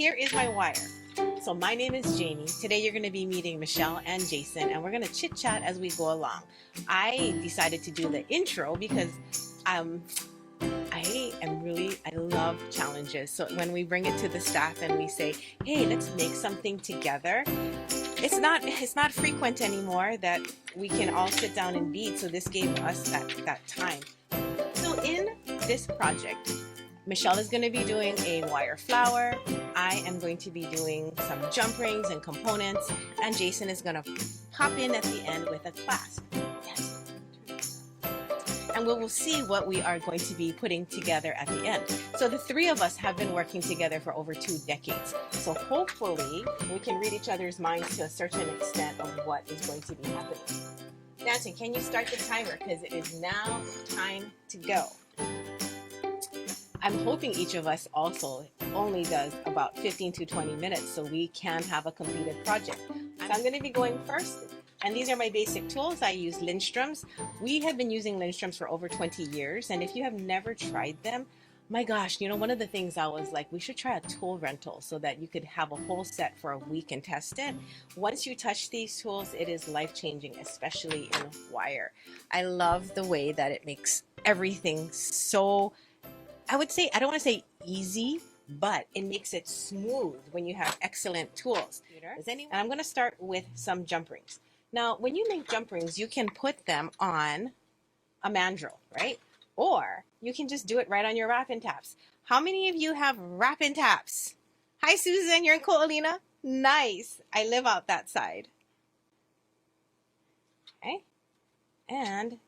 here is my wire. So my name is Jamie. Today you're going to be meeting Michelle and Jason, and we're going to chit chat as we go along. I decided to do the intro because I love challenges. So when we bring it to the staff and we say, hey, let's make something together, it's not frequent anymore that we can all sit down and bead. So this gave us that time. So in this project, Michelle is going to be doing a wire flower. I am going to be doing some jump rings and components, and Jason is going to pop in at the end with a clasp. Yes. And we will see what we are going to be putting together at the end. So the three of us have been working together for over 2 decades. So hopefully we can read each other's minds to a certain extent of what is going to be happening. Dancing, can you start the timer? Because it is now time to go. I'm hoping each of us also only does about 15 to 20 minutes so we can have a completed project. So I'm going to be going first, and these are my basic tools. I use Lindstroms. We have been using Lindstroms for over 20 years, and if you have never tried them, my gosh, you know, one of the things I was like, we should try a tool rental so that you could have a whole set for a week and test it. Once you touch these tools, it is life-changing, especially in wire. I love the way that it makes everything so, I would say, I don't want to say easy, but it makes it smooth when you have excellent tools. And I'm going to start with some jump rings. Now, when you make jump rings, you can put them on a mandrel, right? Or you can just do it right on your wrap and taps. How many of you have wrap and taps? Hi, Susan, you're in Coalina? Nice. I live out that side. Okay. And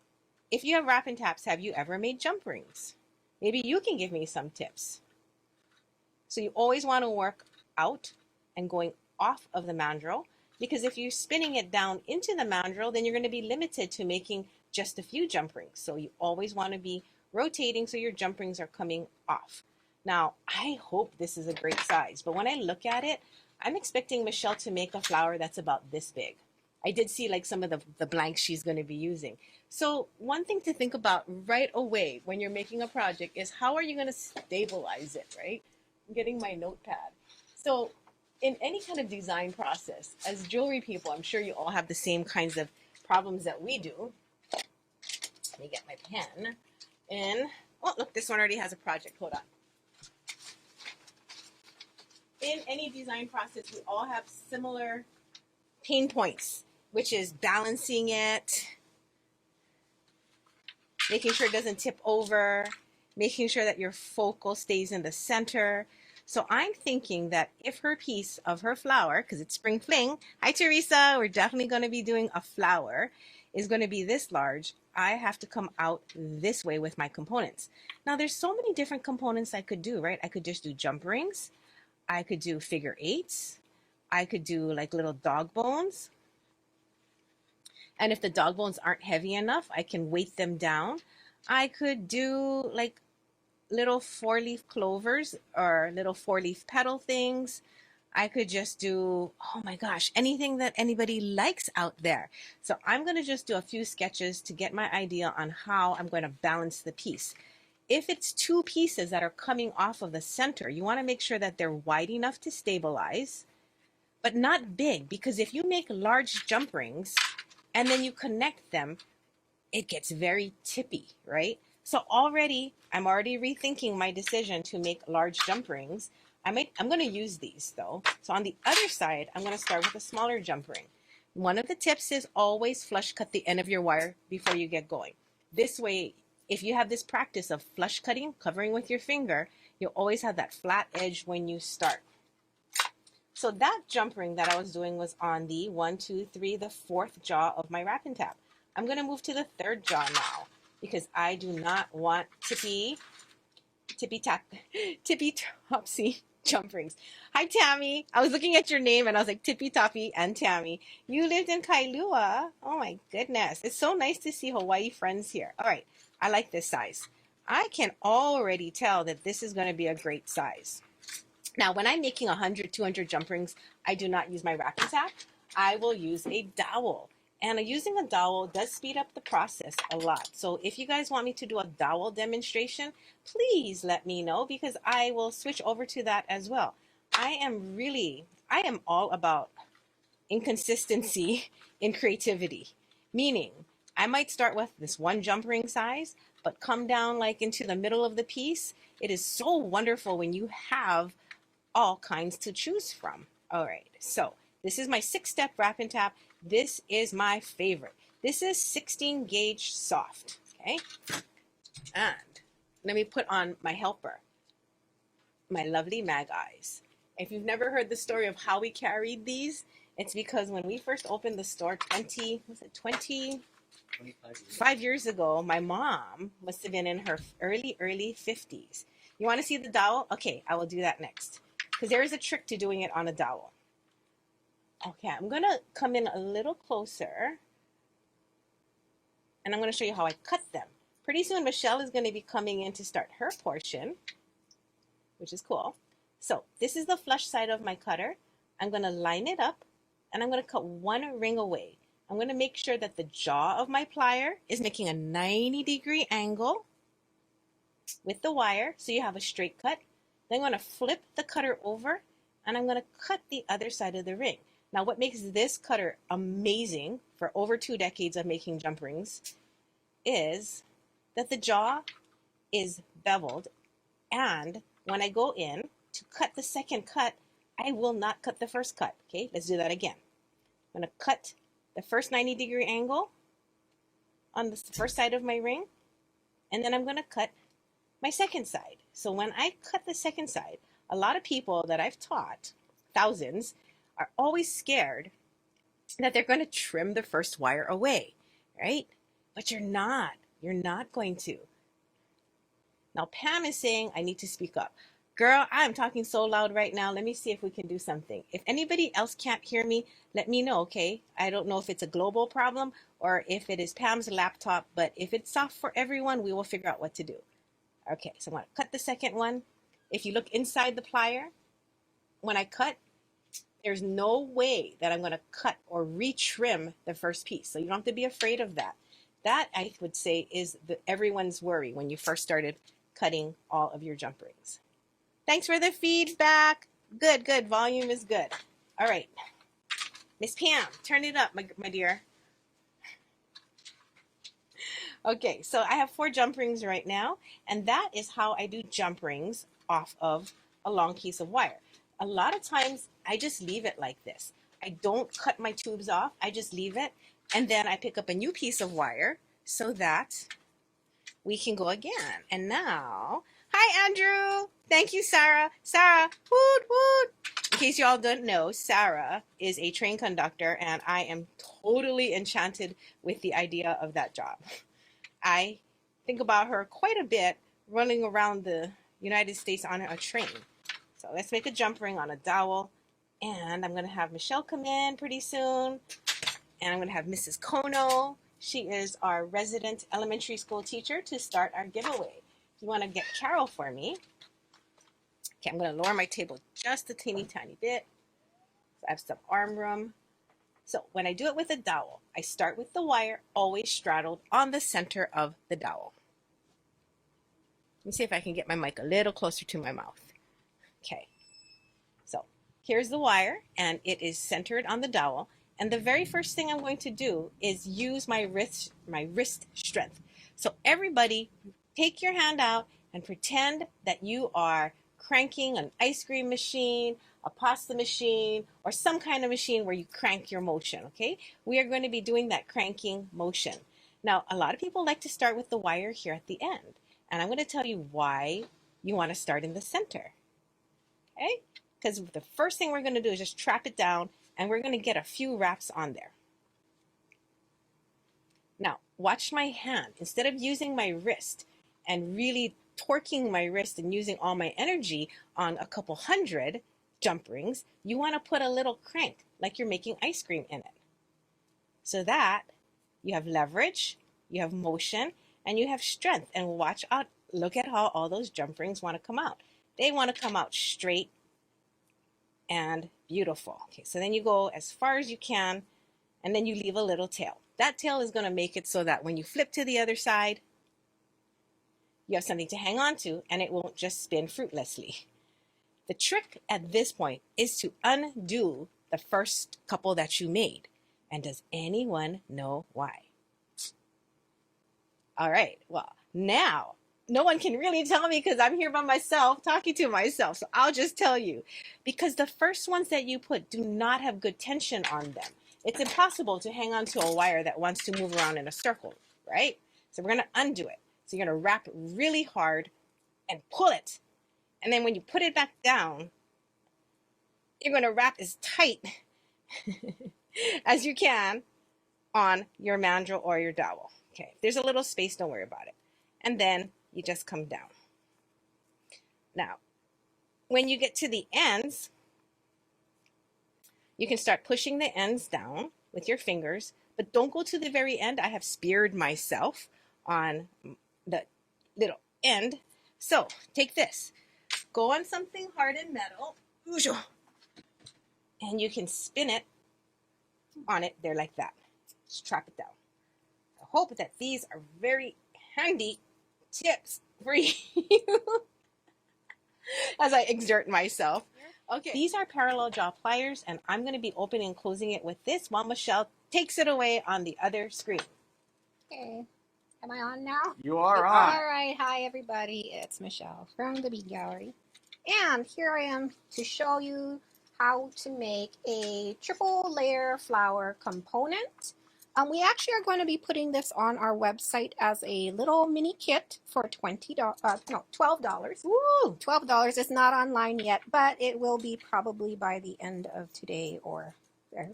if you have wrap and taps, have you ever made jump rings? Maybe you can give me some tips. So you always want to work out and going off of the mandrel, because if you're spinning it down into the mandrel, then you're going to be limited to making just a few jump rings. So you always want to be rotating so your jump rings are coming off. Now, I hope this is a great size, but when I look at it, I'm expecting Michelle to make a flower that's about this big. I did see like some of the blanks she's going to be using. So one thing to think about right away when you're making a project is how are you going to stabilize it, right? I'm getting my notepad. So in any kind of design process, as jewelry people, I'm sure you all have the same kinds of problems that we do. Let me get my pen. And, oh, look, this one already has a project. Hold on. In any design process, we all have similar pain points, which is balancing it, making sure it doesn't tip over, making sure that your focal stays in the center. So I'm thinking that if her piece of her flower, because it's spring fling, hi Teresa, we're definitely going to be doing a flower, is going to be this large, I have to come out this way with my components. Now there's so many different components I could do, right? I could just do jump rings, I could do figure eights, I could do like little dog bones. And if the dog bones aren't heavy enough, I can weight them down. I could do like little 4-leaf clovers or little 4-leaf petal things. I could just do, oh my gosh, anything that anybody likes out there. So I'm going to just do a few sketches to get my idea on how I'm going to balance the piece. If it's 2 pieces that are coming off of the center, you want to make sure that they're wide enough to stabilize, but not big, because if you make large jump rings and then you connect them, it gets very tippy, right? So I'm already rethinking my decision to make large jump rings. I'm going to use these though. So on the other side, I'm going to start with a smaller jump ring. One of the tips is always flush cut the end of your wire before you get going. This way, if you have this practice of flush cutting, covering with your finger, you'll always have that flat edge when you start. So that jump ring that I was doing was on the 1, 2, 3, the 4th jaw of my wrap and tap. I'm going to move to the 3rd jaw now because I do not want tippy topsy jump rings. Hi Tammy. I was looking at your name and I was like Tippy Toppy and Tammy. You lived in Kailua. Oh my goodness. It's so nice to see Hawaii friends here. All right. I like this size. I can already tell that this is going to be a great size. Now, when I'm making 100, 200 jump rings, I do not use my wrap and tap. I will use a dowel. And using a dowel does speed up the process a lot. So if you guys want me to do a dowel demonstration, please let me know because I will switch over to that as well. I am all about inconsistency in creativity, meaning I might start with this one jump ring size, but come down like into the middle of the piece. It is so wonderful when you have all kinds to choose from. All right, so this is my 6-step wrap and tap. This is my favorite. This is 16 gauge soft, okay? And let me put on my helper, my lovely mag eyes. If you've never heard the story of how we carried these, it's because when we first opened the store 25 years ago, my mom must have been in her early 50s. You want to see the dowel? Okay, I will do that next. Because there is a trick to doing it on a dowel. Okay, I'm going to come in a little closer. And I'm going to show you how I cut them. Pretty soon, Michelle is going to be coming in to start her portion, which is cool. So this is the flush side of my cutter. I'm going to line it up, and I'm going to cut one ring away. I'm going to make sure that the jaw of my plier is making a 90-degree angle with the wire, so you have a straight cut. Then I'm going to flip the cutter over, and I'm going to cut the other side of the ring. Now, what makes this cutter amazing for over 2 decades of making jump rings is that the jaw is beveled, and when I go in to cut the second cut, I will not cut the first cut. Okay, let's do that again. I'm going to cut the first 90-degree angle on the first side of my ring, and then I'm going to cut my second side. So when I cut the second side, a lot of people that I've taught, thousands, are always scared that they're going to trim the first wire away, right? But you're not. You're not going to. Now, Pam is saying, I need to speak up. Girl, I'm talking so loud right now. Let me see if we can do something. If anybody else can't hear me, let me know, okay? I don't know if it's a global problem or if it is Pam's laptop, but if it's soft for everyone, we will figure out what to do. Okay, so I'm going to cut the second one. If you look inside the plier, when I cut, there's no way that I'm going to cut or retrim the first piece. So you don't have to be afraid of that. That, I would say, is everyone's worry when you first started cutting all of your jump rings. Thanks for the feedback. Good, good. Volume is good. All right. Miss Pam, turn it up, my dear. Okay, so I have 4 jump rings right now, and that is how I do jump rings off of a long piece of wire. A lot of times, I just leave it like this. I don't cut my tubes off. I just leave it, and then I pick up a new piece of wire so that we can go again. And now, hi, Andrew. Thank you, Sarah. Sarah, woot, woot. In case you all don't know, Sarah is a train conductor, and I am totally enchanted with the idea of that job. I think about her quite a bit running around the United States on a train. So let's make a jump ring on a dowel. And I'm going to have Michelle come in pretty soon. And I'm going to have Mrs. Kono. She is our resident elementary school teacher to start our giveaway. If you want to get Carol for me. Okay, I'm going to lower my table just a teeny tiny bit. So I have some arm room. So when I do it with a dowel, I start with the wire always straddled on the center of the dowel. Let me see if I can get my mic a little closer to my mouth. Okay, so here's the wire, and it is centered on the dowel. And the very first thing I'm going to do is use my wrist strength. So everybody, take your hand out and pretend that you are cranking an ice cream machine, a pasta machine, or some kind of machine where you crank your motion, okay? We are going to be doing that cranking motion. Now, a lot of people like to start with the wire here at the end, and I'm going to tell you why you want to start in the center, okay? Because the first thing we're going to do is just trap it down, and we're going to get a few wraps on there. Now, watch my hand. Instead of using my wrist and really torquing my wrist and using all my energy on a couple hundred jump rings, you want to put a little crank like you're making ice cream in it. So that you have leverage, you have motion, and you have strength. And watch out, look at how all those jump rings want to come out. They want to come out straight and beautiful. Okay, so then you go as far as you can, and then you leave a little tail. That tail is going to make it so that when you flip to the other side, you have something to hang on to, and it won't just spin fruitlessly. The trick at this point is to undo the first couple that you made. And does anyone know why? All right, well, now no one can really tell me because I'm here by myself talking to myself. So I'll just tell you, because the first ones that you put do not have good tension on them. It's impossible to hang on to a wire that wants to move around in a circle, right? So we're going to undo it. So you're going to wrap really hard and pull it. And then when you put it back down, you're going to wrap as tight as you can on your mandrel or your dowel. Okay, if there's a little space, don't worry about it. And then you just come down. Now, when you get to the ends, you can start pushing the ends down with your fingers, but don't go to the very end. I have speared myself on the little end. So take this, go on something hardened metal, and you can spin it on it there like that. Just trap it down. I hope that these are very handy tips for you as I exert myself. Okay, these are parallel jaw pliers, and I'm going to be opening and closing it with this while Michelle takes it away on the other screen. Okay, am I on now? You are on. All right, hi everybody, it's Michelle from the Bead Gallery, and here I am to show you how to make a triple layer flower component. We actually are going to be putting this on our website as a little mini kit for $12. Woo! $12. It's not online yet, but it will be probably by the end of today or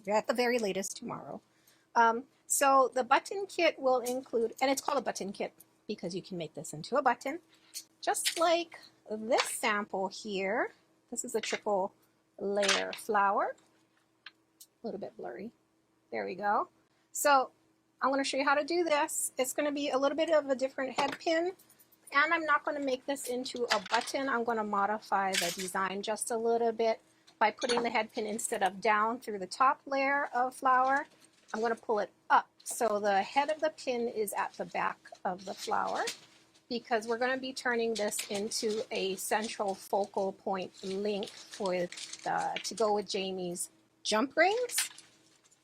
at the very latest tomorrow. So the button kit will include, and it's called a button kit because you can make this into a button, just like this sample here. This is a triple layer flower. A little bit blurry. There we go. So I'm going to show you how to do this. It's going to be a little bit of a different head pin, and I'm not going to make this into a button. I'm going to modify the design just a little bit by putting the head pin instead of down through the top layer of flower. I'm going to pull it up so the head of the pin is at the back of the flower, because we're going to be turning this into a central focal point link for to go with Jamie's jump rings.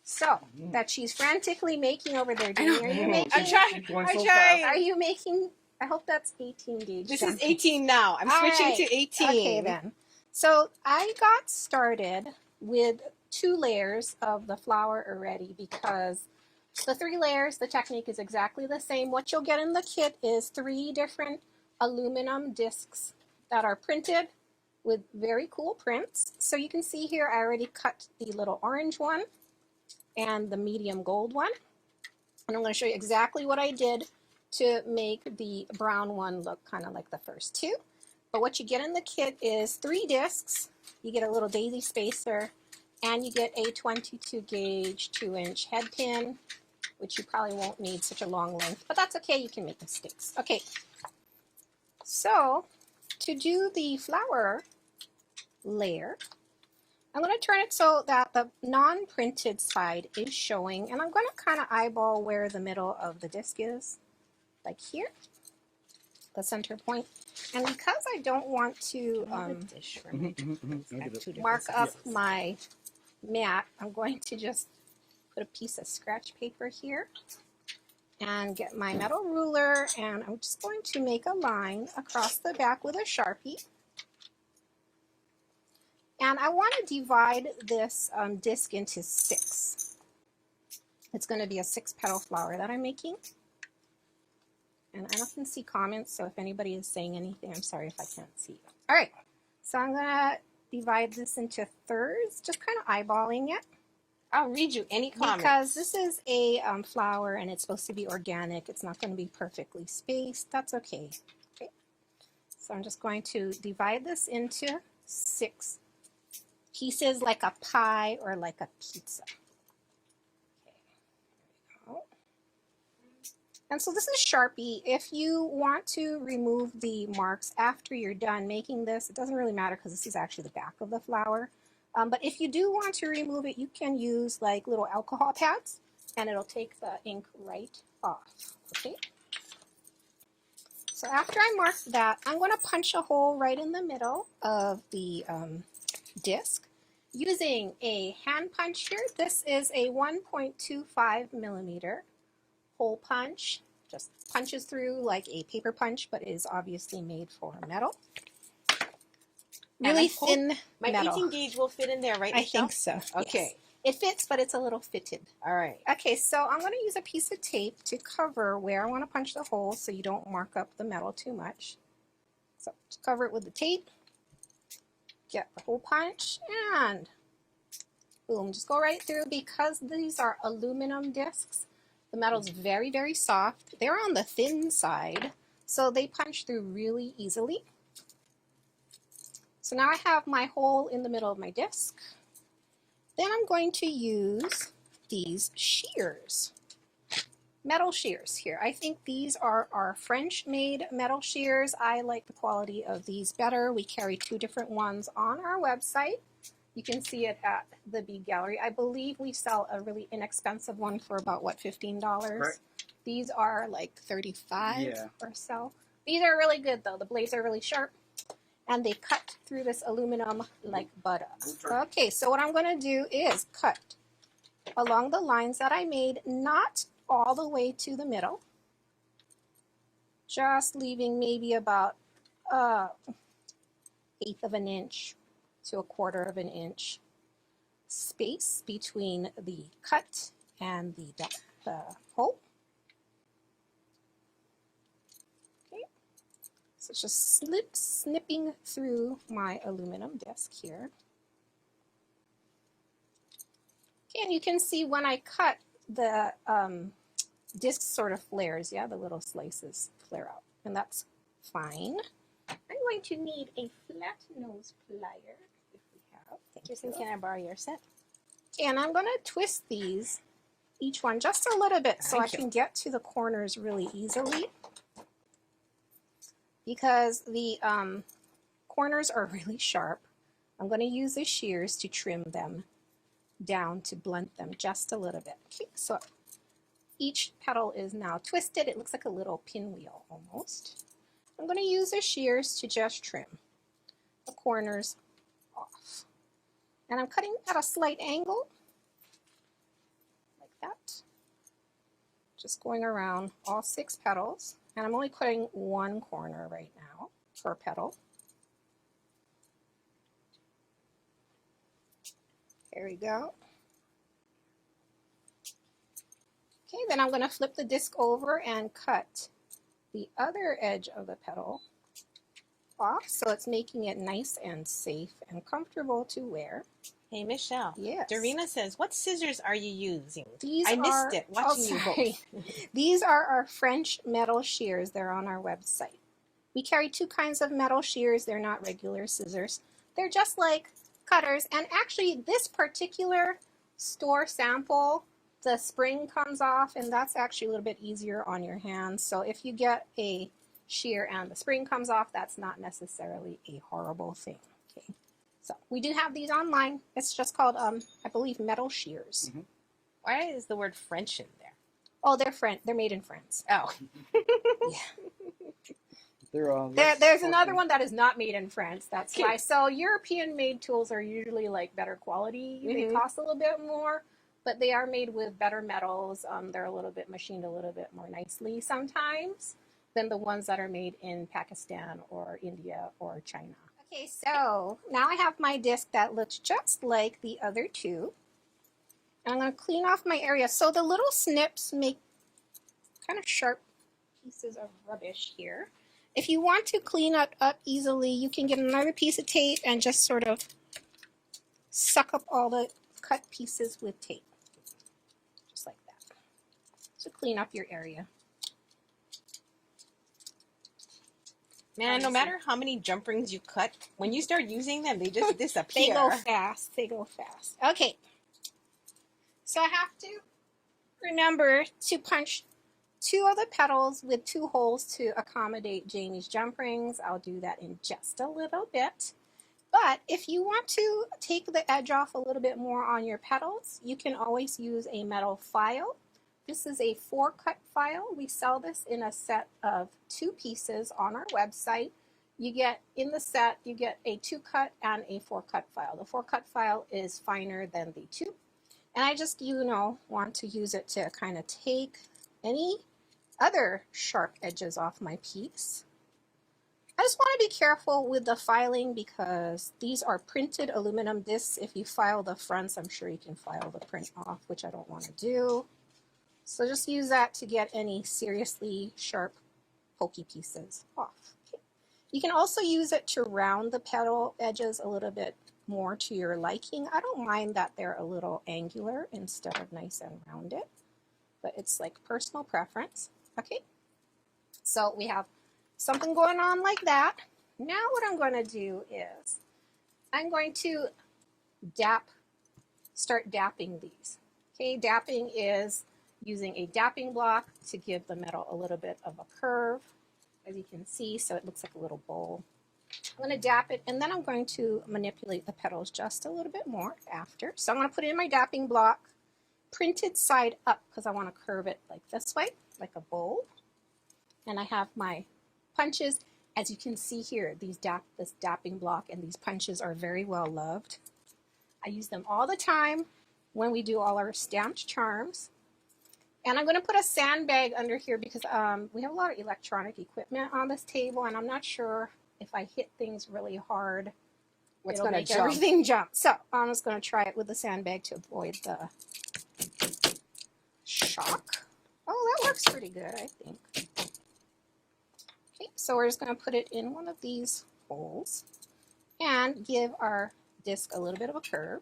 So, that she's frantically making over there. Jamie, are you making? I'm trying. Are you making? I hope that's 18 gauge. This is 18 now. I'm switching to 18. Okay, then. So, I got started with 2 layers of the flower already because the 3 layers, the technique is exactly the same. What you'll get in the kit is 3 different aluminum discs that are printed with very cool prints. So, you can see here I already cut the little orange one and the medium gold one. And I'm going to show you exactly what I did to make the brown one look kind of like the first 2. But what you get in the kit is 3 discs. You get a little daisy spacer, and you get a 22 gauge 2-inch head pin, which you probably won't need such a long length, but that's okay, you can make mistakes. Okay, so to do the flower layer, I'm going to turn it so that the non-printed side is showing, and I'm going to kind of eyeball where the middle of the disc is, like here, the center point. And because I don't want to mark up my mat, I'm going to just put a piece of scratch paper here and get my metal ruler, and I'm just going to make a line across the back with a Sharpie. And I want to divide this disc into 6. It's going to be a 6-petal flower that I'm making. And I often see comments, so if anybody is saying anything, I'm sorry if I can't see you. All right, so I'm going to divide this into thirds, just kind of eyeballing it. I'll read you any comments. Because this is a flower and it's supposed to be organic. It's not going to be perfectly spaced. That's okay. Okay. So I'm just going to divide this into 6 pieces like a pie or like a pizza. Okay, there we go. And so this is Sharpie. If you want to remove the marks after you're done making this, it doesn't really matter because this is actually the back of the flower. But if you do want to remove it, you can use like little alcohol pads and it'll take the ink right off. Okay. So after I mark that, I'm going to punch a hole right in the middle of the disc using a hand punch here. This is a 1.25 millimeter hole punch. Just punches through like a paper punch, but is obviously made for metal. Really thin my metal. 18 gauge will fit in there, right, I Michelle? think so. Okay. Yes. It fits, but it's a little fitted. All right. Okay, so I'm going to use a piece of tape to cover where I want to punch the hole so you don't mark up the metal too much. So just cover it with the tape, get the hole punch, and boom, just go right through. Because these are aluminum discs, the metal's very, very soft. They're on the thin side, so they punch through really easily. So now I have my hole in the middle of my disc. Then I'm going to use these shears, metal shears here. I think these are our French-made metal shears. I like the quality of these better. We carry 2 different ones on our website. You can see it at the Bead Gallery. I believe we sell a really inexpensive one for about, what, $15? Right. These are like $35 or so. These are really good though. The blades are really sharp, and they cut through this aluminum like butter. Okay, so what I'm going to do is cut along the lines that I made, not all the way to the middle, just leaving maybe about 1/8 of an inch to 1/4 of an inch space between the cut and the hole. So it's just snipping through my aluminum disc here. Okay, and you can see when I cut, the disc sort of flares, yeah, the little slices flare out, and that's fine. I'm going to need a flat nose plier, if we have. Kristen, can I borrow your set? Okay, and I'm going to twist these, each one just a little bit, so I can get to the corners really easily. Because the corners are really sharp, I'm going to use the shears to trim them down, to blunt them just a little bit. Okay, so each petal is now twisted. It looks like a little pinwheel almost. I'm going to use the shears to just trim the corners off. And I'm cutting at a slight angle, like that. Just going around all 6 petals. And I'm only cutting 1 corner right now per petal. There we go. Okay, then I'm going to flip the disc over and cut the other edge of the petal off, so it's making it nice and safe and comfortable to wear. Hey, Michelle. Yes. Dorina says, what scissors are you using? These I missed it watching you both. These are our French metal shears. They're on our website. We carry 2 kinds of metal shears. They're not regular scissors. They're just like cutters. And actually, this particular store sample, the spring comes off, and that's actually a little bit easier on your hands. So if you get a shear and the spring comes off, that's not necessarily a horrible thing. Okay. So we do have these online. It's just called, I believe, metal shears. Mm-hmm. Why is the word French in there? Oh, they're French. They're made in France. Oh. Yeah. There's another one that is not made in France. That's why. So European-made tools are usually like better quality. Mm-hmm. They cost a little bit more, but they are made with better metals. They're a little bit machined a little bit more nicely sometimes than the ones that are made in Pakistan or India or China. Okay, so now I have my disc that looks just like the other 2. And I'm going to clean off my area. So the little snips make kind of sharp pieces of rubbish here. If you want to clean it up easily, you can get another piece of tape and just sort of suck up all the cut pieces with tape. Just like that. To clean up your area. Man, no matter how many jump rings you cut, when you start using them, they just disappear. They go fast. They go fast. Okay. So I have to remember to punch 2 of the petals with 2 holes to accommodate Jamie's jump rings. I'll do that in just a little bit. But if you want to take the edge off a little bit more on your petals, you can always use a metal file This is a 4-cut file. We sell this in a set of 2 pieces on our website. You get, in the set, you get a 2-cut and a 4-cut file. The 4-cut file is finer than the 2. And I just, want to use it to kind of take any other sharp edges off my piece. I just want to be careful with the filing because these are printed aluminum discs. If you file the fronts, I'm sure you can file the print off, which I don't want to do. So just use that to get any seriously sharp, pokey pieces off. Okay. You can also use it to round the petal edges a little bit more to your liking. I don't mind that they're a little angular instead of nice and rounded, but it's like personal preference. Okay, so we have something going on like that. Now what I'm going to do is I'm going to start dapping these. Okay, dapping is using a dapping block to give the metal a little bit of a curve, as you can see, so it looks like a little bowl. I'm going to dap it, and then I'm going to manipulate the petals just a little bit more after. So I'm going to put it in my dapping block, printed side up, because I want to curve it like this way, like a bowl. And I have my punches. As you can see here, this dapping block and these punches are very well loved. I use them all the time when we do all our stamped charms. And I'm going to put a sandbag under here because we have a lot of electronic equipment on this table, and I'm not sure if I hit things really hard, it'll make everything jump. So I'm just going to try it with the sandbag to avoid the shock. Oh, that works pretty good, I think. Okay, so we're just going to put it in one of these holes and give our disc a little bit of a curve.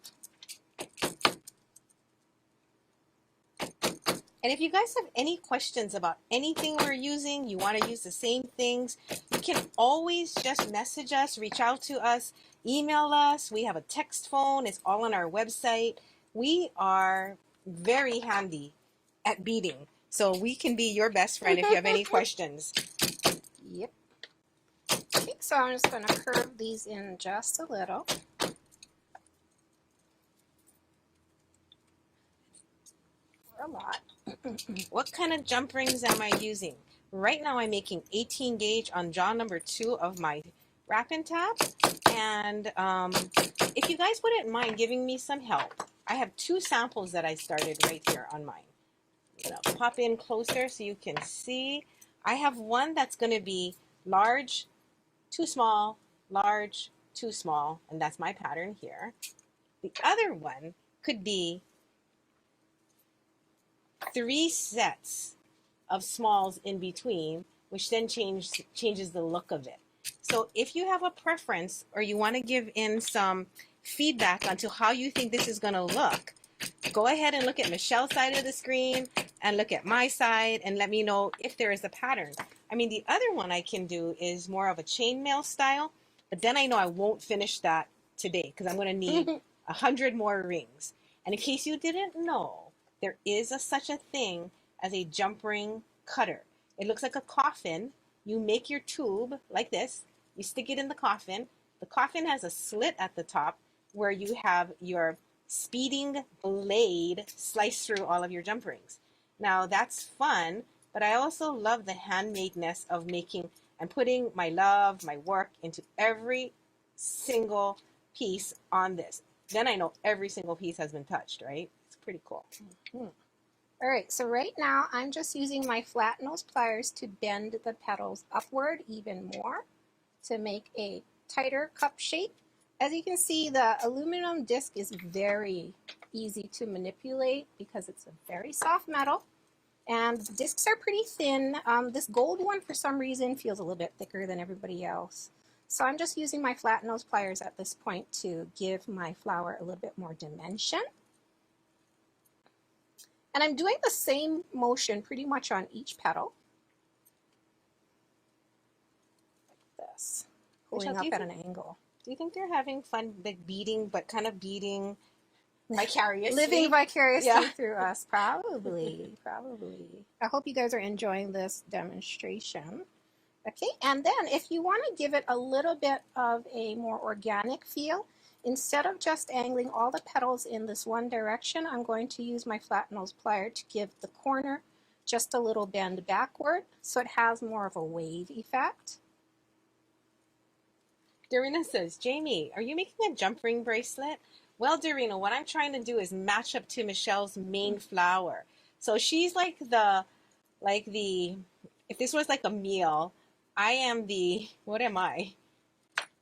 And if you guys have any questions about anything we're using, you want to use the same things, you can always just message us, reach out to us, email us. We have a text phone. It's all on our website. We are very handy at beading, so we can be your best friend if you have any questions. Yep. Okay, so I'm just going to curve these in just a little. Or a lot. What kind of jump rings am I using? Right now I'm making 18 gauge on jaw number 2 of my wrap and tap. And if you guys wouldn't mind giving me some help, I have 2 samples that I started right here on mine. I'm going to pop in closer so you can see. I have one that's going to be large, too small, large, too small, and that's my pattern here. The other one could be 3 sets of smalls in between, which then changes the look of it. So if you have a preference or you want to give in some feedback onto how you think this is going to look, go ahead and look at Michelle's side of the screen and look at my side and let me know if there is a pattern. I mean, the other one I can do is more of a chainmail style, but then I know I won't finish that today because I'm going to need 100 more rings. And in case you didn't know, there is such a thing as a jump ring cutter. It looks like a coffin. You make your tube like this. You stick it in the coffin. The coffin has a slit at the top where you have your speeding blade slice through all of your jump rings. Now that's fun, but I also love the handmadeness of making and putting my love, my work into every single piece on this. Then I know every single piece has been touched, right? It's pretty cool. Mm-hmm. All right, so right now I'm just using my flat nose pliers to bend the petals upward even more to make a tighter cup shape. As you can see, the aluminum disc is very easy to manipulate because it's a very soft metal and the discs are pretty thin. This gold one for some reason feels a little bit thicker than everybody else. So I'm just using my flat nose pliers at this point to give my flower a little bit more dimension. And I'm doing the same motion pretty much on each petal. Like this, pulling up at an angle. Do you think they're having fun, like beading, but kind of beading vicariously? Living vicariously through us, probably. I hope you guys are enjoying this demonstration. Okay, and then if you want to give it a little bit of a more organic feel, instead of just angling all the petals in this one direction, I'm going to use my flat nose plier to give the corner just a little bend backward so it has more of a wave effect. Darina says, Jamie, are you making a jump ring bracelet? Well, Darina, what I'm trying to do is match up to Michelle's main flower. So she's like the, if this was like a meal, I am the, what am I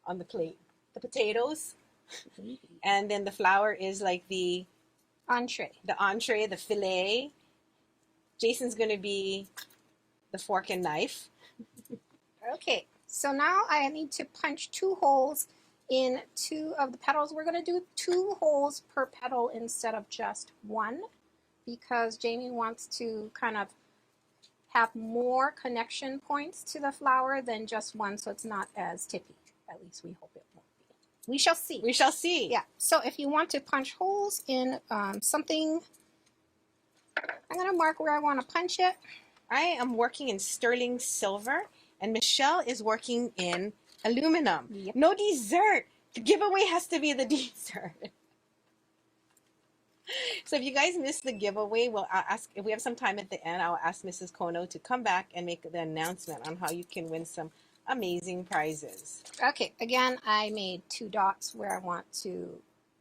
on the plate? The potatoes. And then the flower is like the Entree. the fillet. Jason's going to be the fork and knife. Okay, so now I need to punch 2 holes in 2 of the petals. We're going to do 2 holes per petal instead of just 1 because Jamie wants to kind of have more connection points to the flower than just 1, so it's not as tippy. At least we hope it won't be. We shall see. We shall see. Yeah, so if you want to punch holes in something, I'm going to mark where I want to punch it. I am working in sterling silver, and Michelle is working in aluminum. Yep. No dessert. The giveaway has to be the dessert. So if you guys missed the giveaway, we'll ask if we have some time at the end. I'll ask Mrs. Kono to come back and make the announcement on how you can win some amazing prizes. Okay, again, I made 2 dots where I want to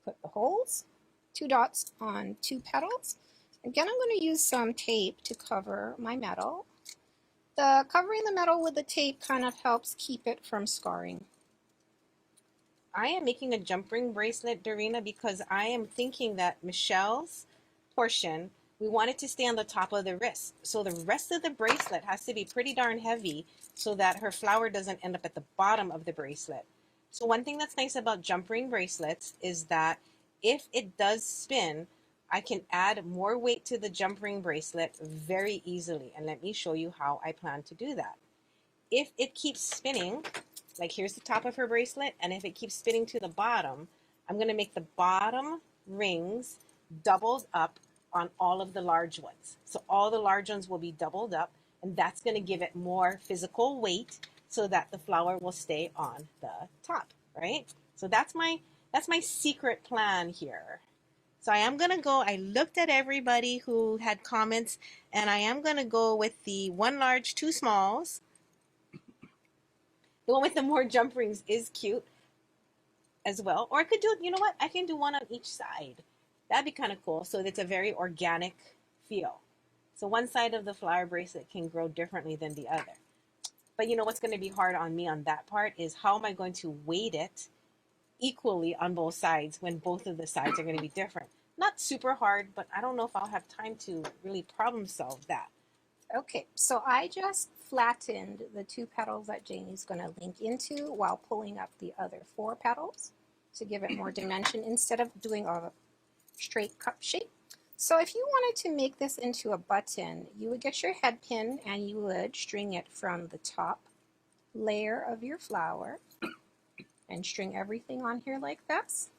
put the holes. 2 dots on 2 petals. Again, I'm going to use some tape to cover my metal. The covering the metal with the tape kind of helps keep it from scarring. I am making a jump ring bracelet, Dorina, because I am thinking that Michelle's portion, we want it to stay on the top of the wrist. So the rest of the bracelet has to be pretty darn heavy so that her flower doesn't end up at the bottom of the bracelet. So one thing that's nice about jump ring bracelets is that if it does spin, I can add more weight to the jump ring bracelet very easily. And let me show you how I plan to do that. If it keeps spinning, like here's the top of her bracelet, and if it keeps spinning to the bottom, I'm going to make the bottom rings doubled up on all of the large ones. So all the large ones will be doubled up, and that's going to give it more physical weight so that the flower will stay on the top, right? So that's my secret plan here. So I am going to go, I looked at everybody who had comments, and I am going to go with the 1 large, 2 smalls. The one with the more jump rings is cute as well. Or I could do, you know what? I can do 1 on each side. That'd be kind of cool. So it's a very organic feel. So one side of the flower bracelet can grow differently than the other. But you know what's going to be hard on me on that part is how am I going to weight it equally on both sides when both of the sides are going to be different. Not super hard, but I don't know if I'll have time to really problem solve that. Okay, so I just flattened the 2 petals that Jamie's going to link into while pulling up the other 4 petals to give it more dimension instead of doing a straight cup shape. So if you wanted to make this into a button, you would get your head pin and you would string it from the top layer of your flower and string everything on here like this.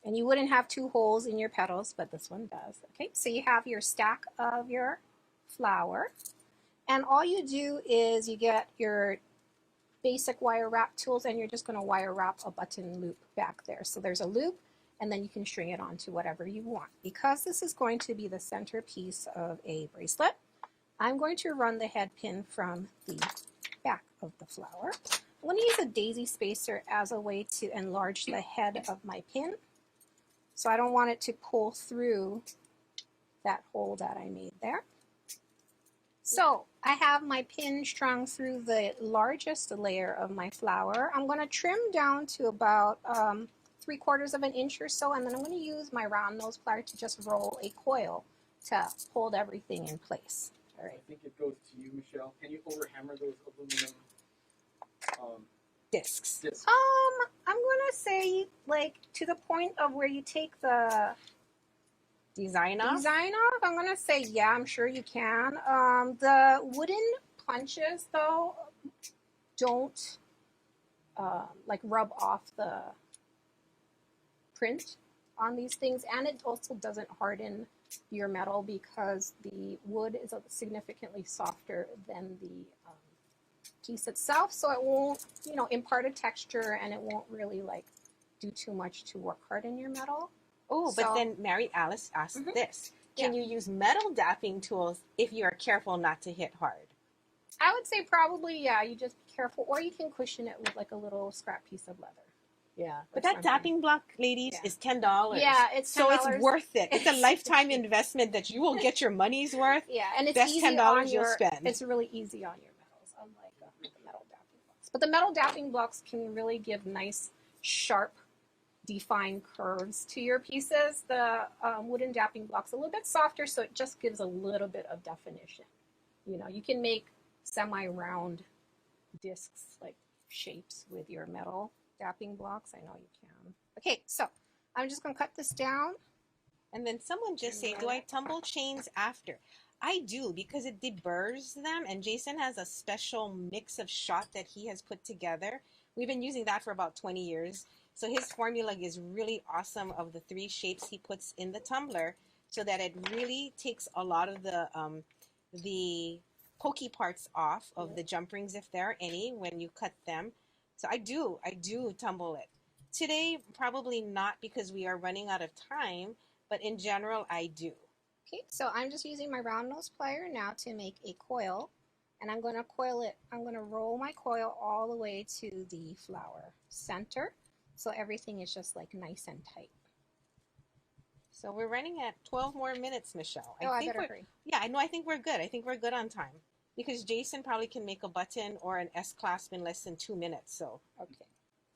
And you wouldn't have 2 holes in your petals, but this one does. Okay, so you have your stack of your flower, and all you do is you get your basic wire wrap tools and you're just going to wire wrap a button loop back there. So there's a loop, and then you can string it onto whatever you want. Because this is going to be the centerpiece of a bracelet, I'm going to run the head pin from the back of the flower. I'm going to use a daisy spacer as a way to enlarge the head of my pin, so I don't want it to pull through that hole that I made there. So I have my pin strung through the largest layer of my flower. I'm going to trim down to about 3/4 of an inch or so, and then I'm going to use my round nose plier to just roll a coil to hold everything in place. All right. I think it goes to you, Michelle. Can you overhammer those aluminum Discs. discs? I'm going to say like to the point of where you take the Design off? I'm going to say, yeah, I'm sure you can. The wooden punches, though, don't like rub off the print on these things. And it also doesn't harden your metal because the wood is significantly softer than the piece itself. So it won't, impart a texture, and it won't really like do too much to work hard in your metal. Oh, but So- then Mary Alice asked Mhm. this. Can you use metal dapping tools if you are careful not to hit hard? I would say probably, yeah, you just be careful, or you can cushion it with like a little scrap piece of leather. Yeah. Or But that something. dapping block, ladies, Yeah. is $10. Yeah, it's So it's $10. worth it. It's a lifetime investment that you will get your money's worth. Yeah, and it's Best easy $10 on you'll your. spend. It's really easy on your metals, unlike the metal dapping blocks. But the metal dapping blocks can really give nice, sharp, defined curves to your pieces. The wooden dapping blocks a little bit softer, so it just gives a little bit of definition. You know, you can make semi-round discs, like shapes, with your metal dapping blocks. I know you can. Okay, so I'm just going to cut this down. And then someone just say, do I tumble chains after? I do, because it deburrs them, and Jason has a special mix of shot that he has put together. We've been using that for about 20 years. So his formula is really awesome of the 3 shapes he puts in the tumbler, so that it really takes a lot of the pokey parts off of the jump rings, if there are any, when you cut them. So I do tumble it. Today, probably not, because we are running out of time, but in general, I do. Okay, so I'm just using my round nose plier now to make a coil, and I'm going to coil it. I'm going to roll my coil all the way to the flower center, so everything is just like nice and tight. So we're running at 12 more minutes, Michelle. I better hurry. Yeah, I know. I think we're good. I think we're good on time, because Jason probably can make a button or an S clasp in less than 2 minutes. So Okay,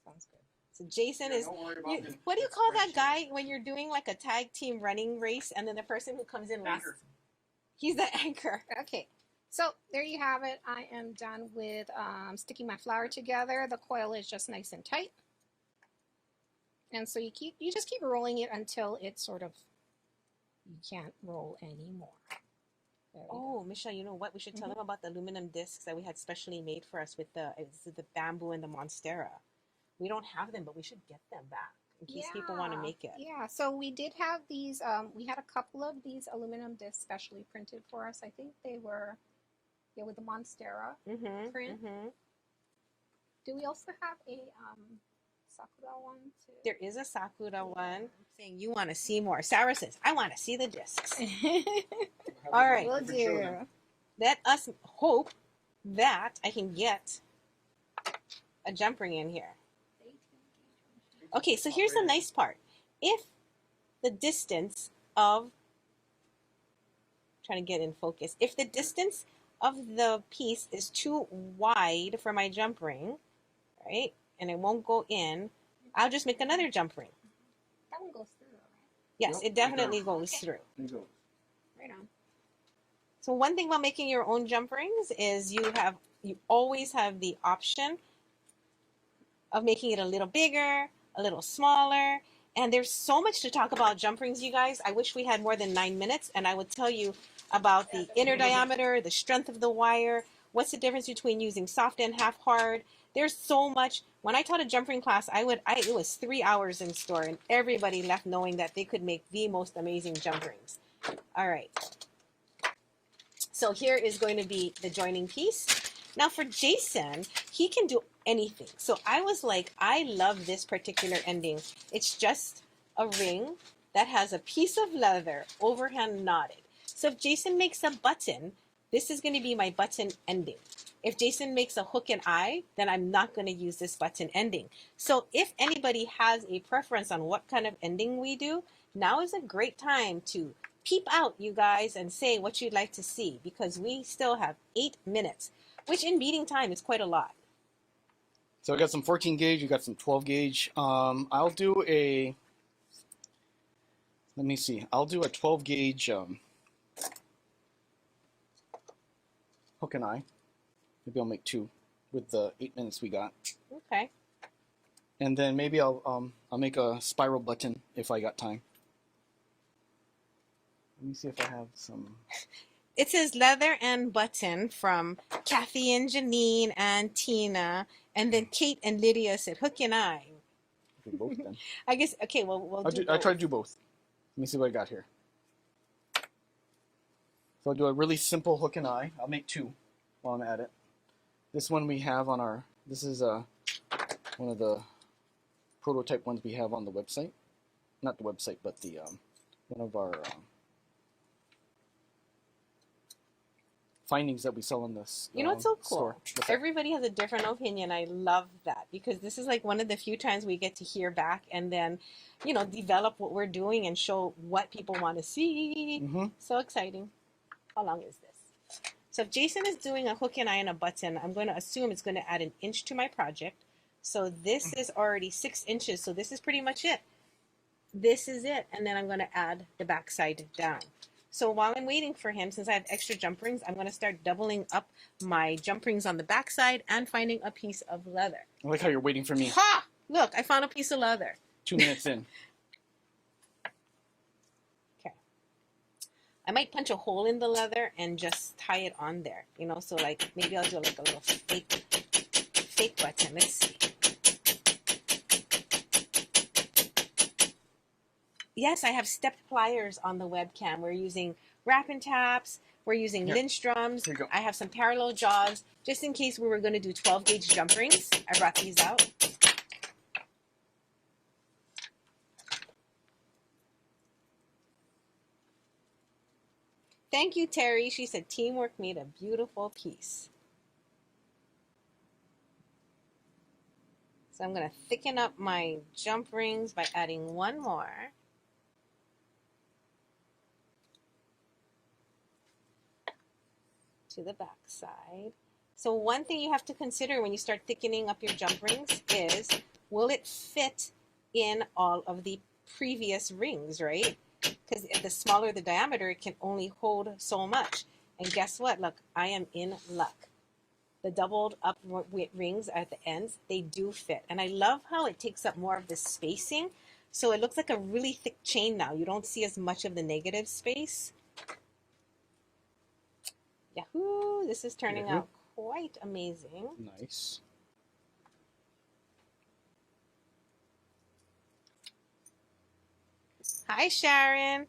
sounds good. So Jason is, what do you call that guy when you're doing like a tag team running race and then the person who comes in last? Anchor. He's the anchor. Okay, so there you have it. I am done with sticking my flower together. The coil is just nice and tight. And so you just keep rolling it until it's sort of, you can't roll anymore. Oh, Michelle, you know what? We should tell them about the aluminum discs that we had specially made for us with the bamboo and the monstera. We don't have them, but we should get them back in case people want to make it. Yeah, so we did have these, we had a couple of these aluminum discs specially printed for us. I think they were, with the monstera print. Do we also have a sakura one too? There is a sakura one. Saying you want to see more. Sarah says, I want to see the discs. All right. Will do. Let us hope that I can get a jump ring in here. Okay, so here's the nice part. If the distance of, trying to get in focus, if the distance of the piece is too wide for my jump ring, right, and it won't go in, I'll just make another jump ring. That one goes through, right? Yes, it definitely goes through. Right on. So one thing about making your own jump rings is you always have the option of making it a little bigger, a little smaller, and there's so much to talk about jump rings, you guys. I wish we had more than 9 minutes, and I would tell you about the inner diameter, the strength of the wire, what's the difference between using soft and half hard. There's so much. When I taught a jump ring class, it was 3 hours in store, and everybody left knowing that they could make the most amazing jump rings. All right. So here is going to be the joining piece. Now for Jason, he can do anything. So I was like, I love this particular ending. It's just a ring that has a piece of leather overhand knotted. So if Jason makes a button, this is going to be my button ending. If Jason makes a hook and eye, then I'm not going to use this button ending. So if anybody has a preference on what kind of ending we do, now is a great time to peep out, you guys, and say what you'd like to see, because we still have 8 minutes, which in beading time is quite a lot. So I got some 14 gauge, you got some 12 gauge. I'll do a, let me see, I'll do a 12 gauge hook and eye. Maybe I'll make 2 with the 8 minutes we got. Okay. And then maybe I'll make a spiral button if I got time. Let me see if I have some. It says leather and button from Kathy and Janine and Tina, and then Kate and Lydia said hook and eye. Do both then. I guess, okay, well, I'll try to do both. Let me see what I got here. So I'll do a really simple hook and eye. I'll make 2 while I'm at it. This one we have on our, this is one of the prototype ones we have on the website. Not the website, but the one of our findings that we sell in this You know what's so cool? store. What's that? Everybody has a different opinion. I love that because this is like one of the few times we get to hear back and then, you know, develop what we're doing and show what people want to see. Mhm. So exciting. How long is this? So if Jason is doing a hook and eye and a button, I'm going to assume it's going to add an inch to my project. So this is already 6 inches. So this is pretty much it. This is it. And then I'm going to add the backside down. So while I'm waiting for him, since I have extra jump rings, I'm going to start doubling up my jump rings on the backside and finding a piece of leather. I like how you're waiting for me. Ha! Look, I found a piece of leather. 2 minutes in. Okay. I might punch a hole in the leather and just tie it on there. You know, so like maybe I'll do like a little fake button. Let's see. Yes, I have stepped pliers on the webcam. We're using wrap and taps. We're using Here. Lindströms. Here you go. I have some parallel jaws. Just in case we were going to do 12 gauge jump rings, I brought these out. Thank you, Terry. She said teamwork made a beautiful piece. So I'm going to thicken up my jump rings by adding one more. To the back side. So one thing you have to consider when you start thickening up your jump rings is, will it fit in all of the previous rings, right? Because the smaller the diameter, it can only hold so much. And guess what? Look, I am in luck. The doubled up rings at the ends, they do fit. And I love how it takes up more of the spacing. So it looks like a really thick chain now. You don't see as much of the negative space. Yahoo! This is turning out quite amazing. Nice. Hi, Sharon.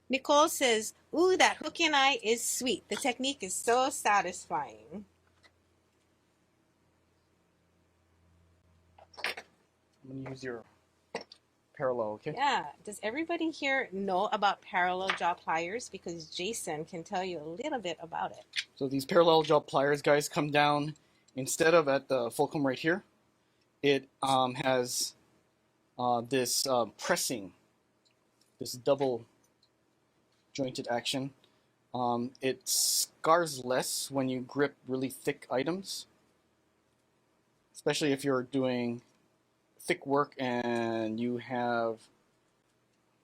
Nicole says, ooh, that hook and eye is sweet. The technique is so satisfying. I'm going to use your parallel, okay? Yeah. Does everybody here know about parallel jaw pliers? Because Jason can tell you a little bit about it. So these parallel jaw pliers, guys, come down instead of at the fulcrum right here. It has this pressing, this double jointed action. It scars less when you grip really thick items, especially if you're doing thick work and you have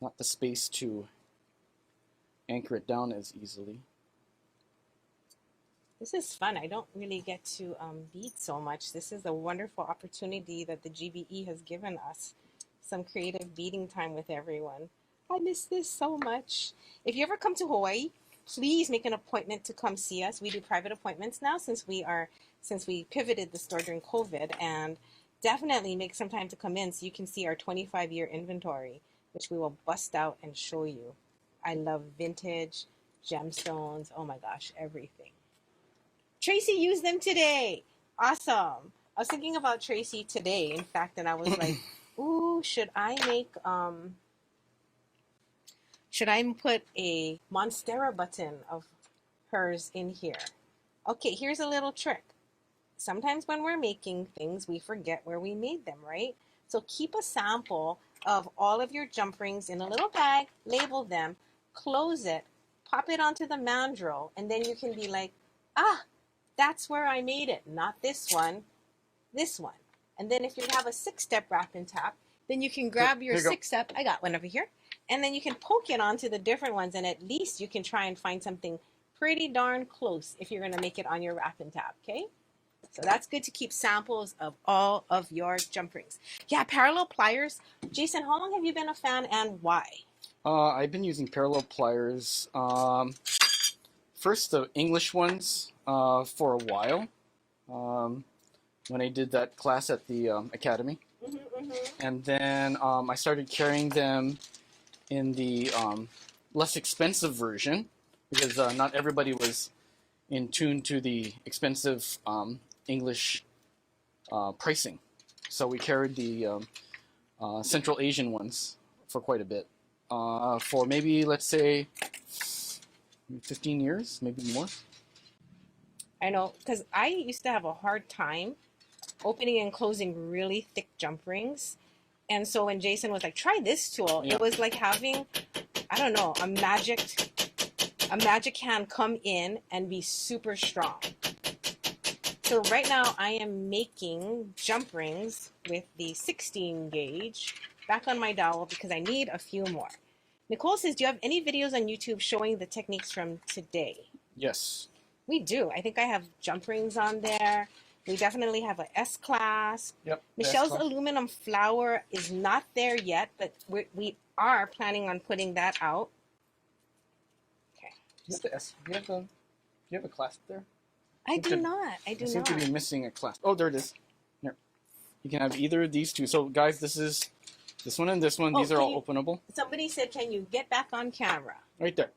not the space to anchor it down as easily. This is fun. I don't really get to bead so much. This is a wonderful opportunity that the GBE has given us. Some creative beading time with everyone. I miss this so much. If you ever come to Hawaii, please make an appointment to come see us. We do private appointments now since we pivoted the store during COVID, and definitely make some time to come in so you can see our 25-year inventory, which we will bust out and show you. I love vintage, gemstones, oh my gosh, everything. Tracy used them today. Awesome. I was thinking about Tracy today, in fact, and I was like, ooh, should I put a Monstera button of hers in here? Okay, here's a little trick. Sometimes when we're making things, we forget where we made them, right? So keep a sample of all of your jump rings in a little bag, label them, close it, pop it onto the mandrel, and then you can be like, ah, that's where I made it. Not this one, this one. And then if you have a 6-step wrap and tap, then you can grab your 6-step, I got one over here, and then you can poke it onto the different ones, and at least you can try and find something pretty darn close if you're gonna make it on your wrap and tap, okay? So that's good to keep samples of all of your jump rings. Yeah, parallel pliers. Jason, how long have you been a fan and why? I've been using parallel pliers, first the English ones for a while, when I did that class at the academy. And then I started carrying them in the less expensive version because not everybody was in tune to the expensive English pricing. So we carried the Central Asian ones for quite a bit. For maybe, let's say, 15 years, maybe more. I know, because I used to have a hard time opening and closing really thick jump rings. And so when Jason was like, try this tool, Yeah. it was like having, I don't know, a magic hand come in and be super strong. So right now I am making jump rings with the 16 gauge back on my dowel because I need a few more. Nicole says, do you have any videos on YouTube showing the techniques from today? Yes. We do. I think I have jump rings on there. We definitely have a S-Clasp. Yep. Michelle's aluminum flower is not there yet, but we are planning on putting that out. Okay. Do you have a clasp there? I do not. I do I seem to not. be missing a clasp. Oh, there it is. Here. You can have either of these two. So, guys, this is this one and this one. These are all openable. Somebody said, can you get back on camera? Right there.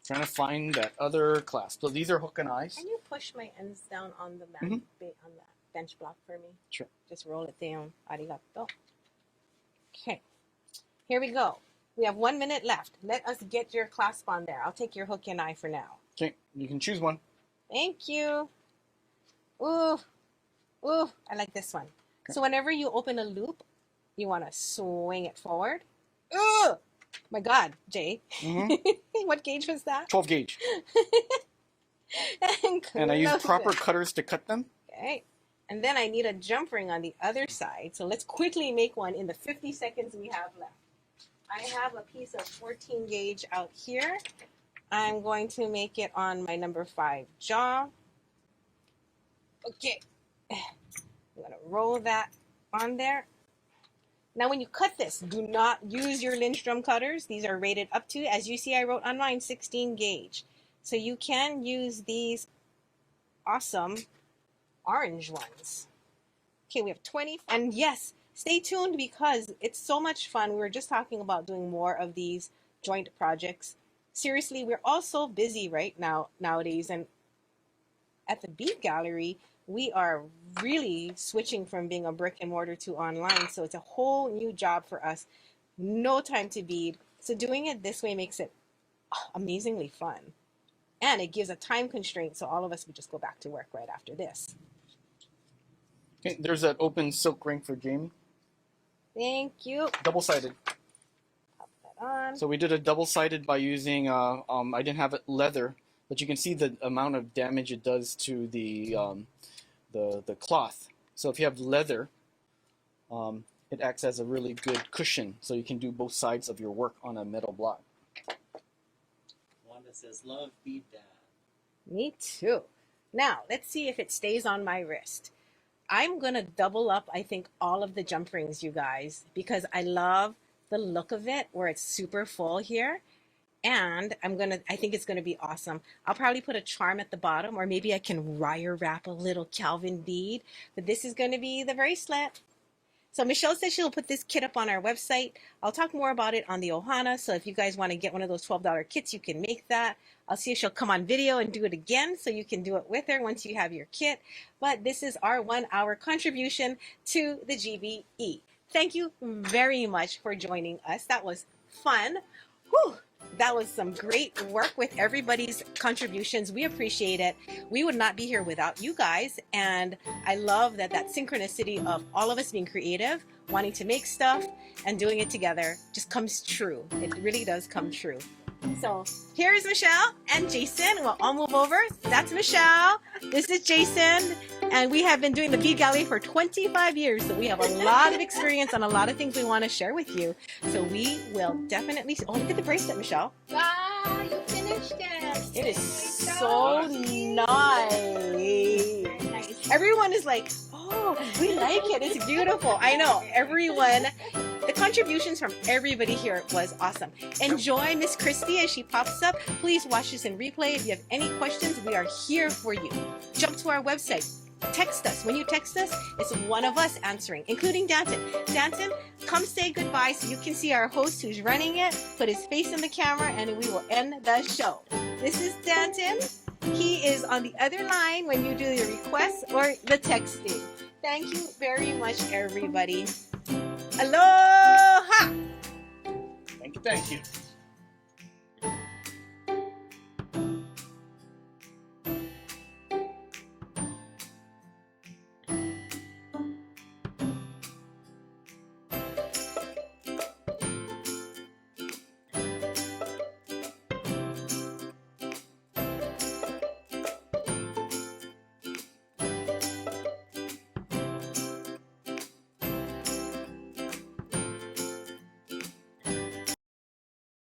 Trying to find that other clasp. So these are hook and eyes. Can you push my ends down on the on that bench block for me? Sure. Just roll it down. Arigato. Okay. Here we go. We have 1 minute left. Let us get your clasp on there. I'll take your hook and eye for now. Okay, you can choose one. Thank you. Ooh. Ooh, I like this one. Okay. So whenever you open a loop, you want to swing it forward. Ooh! My God, Jay. What gauge was that? 12 gauge. And I use proper cutters to cut them. Okay. And then I need a jump ring on the other side. So let's quickly make one in the 50 seconds we have left. I have a piece of 14 gauge out here. I'm going to make it on my number 5 jaw. Okay. I'm going to roll that on there. Now, when you cut this, do not use your Lindstrom cutters. These are rated up to, as you see, I wrote on mine, 16 gauge. So you can use these awesome orange ones. Okay, we have 20. And yes, stay tuned because it's so much fun. We were just talking about doing more of these joint projects. Seriously, we're all so busy right now nowadays. And at the Bead Gallery, we are really switching from being a brick and mortar to online. So it's a whole new job for us. No time to bead. So doing it this way makes it amazingly fun. And it gives a time constraint. So all of us would just go back to work right after this. Okay, there's that open silk ring for Jamie. Thank you. Double-sided. Pop that on. So we did a double-sided by using, I didn't have it leather, but you can see the amount of damage it does to the cloth. So if you have leather, it acts as a really good cushion, so you can do both sides of your work on a metal block. Wanda says, love bead dad. Me too. Now, let's see if it stays on my wrist. I'm going to double up, I think, all of the jump rings, you guys, because I love the look of it where it's super full here. And I think it's going to be awesome. I'll probably put a charm at the bottom, or maybe I can wire wrap a little Calvin bead. But this is going to be the bracelet. So Michelle says she'll put this kit up on our website. I'll talk more about it on the Ohana. So if you guys want to get one of those $12 kits, you can make that. I'll see if she'll come on video and do it again so you can do it with her once you have your kit. But this is our 1 hour contribution to the GBE. Thank you very much for joining us. That was fun. Whew. That was some great work with everybody's contributions. We appreciate it. We would not be here without you guys. And I love that synchronicity of all of us being creative, wanting to make stuff, and doing it together just comes true. It really does come true. So here is Michelle and Jason. We'll all move over. That's Michelle. This is Jason. And we have been doing the Bead Gallery for 25 years. So we have a lot of experience on a lot of things we want to share with you. So we will definitely... Oh, look at the bracelet, Michelle. Ah, you finished it. It is so nice. Everyone is like, oh, we like it. It's beautiful. I know. Everyone... The contributions from everybody here was awesome. Enjoy Miss Christie as she pops up. Please watch this in replay. If you have any questions, we are here for you. Jump to our website. Text us. When you text us, it's one of us answering, including Danton. Danton, come say goodbye so you can see our host who's running it, put his face in the camera, and we will end the show. This is Danton. He is on the other line when you do your requests or the texting. Thank you very much, everybody. Aloha! Thank you, thank you.